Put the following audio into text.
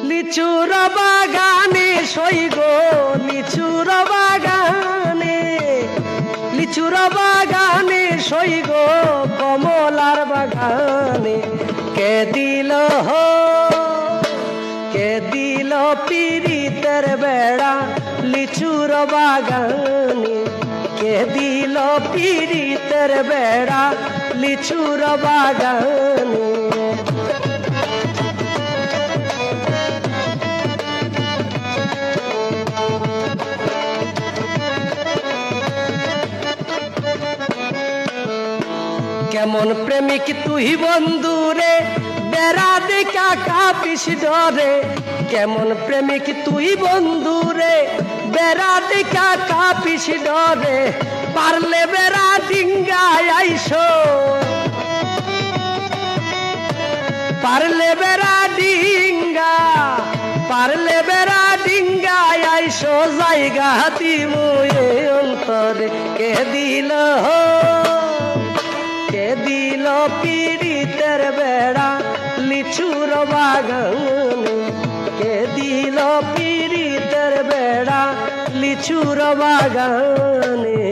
লিচুর বাগানে সই গো লিচুর বাগানে, লিচুর বাগানে সই গো কমলার বাগানে। কে দিল কে দিল পীড়িতের বেড়া লিচুর বাগানে, কে দিল পীড়িতের বেড়া লিচুর বাগানে। কেমন প্রেমিক তুই বন্ধু রে বেড়া দেখা কাঁপিস ডরে, কেমন প্রেমিক তুই বন্ধু রে বেড়া দেখা কাঁপিস ডরে। পারলে বেড়া ডিঙ্গায় আইসো, পারলে বেড়া ডিঙ্গা, পারলে বেড়া ডিঙ্গায় আইসো জায়গা দিমু এ অন্তরে। কে দিল কে দিল পীড়িতের বেড়া লিচুর বাগানে, কে দিল পীড়িতের বেড়া লিচুর বাগানে।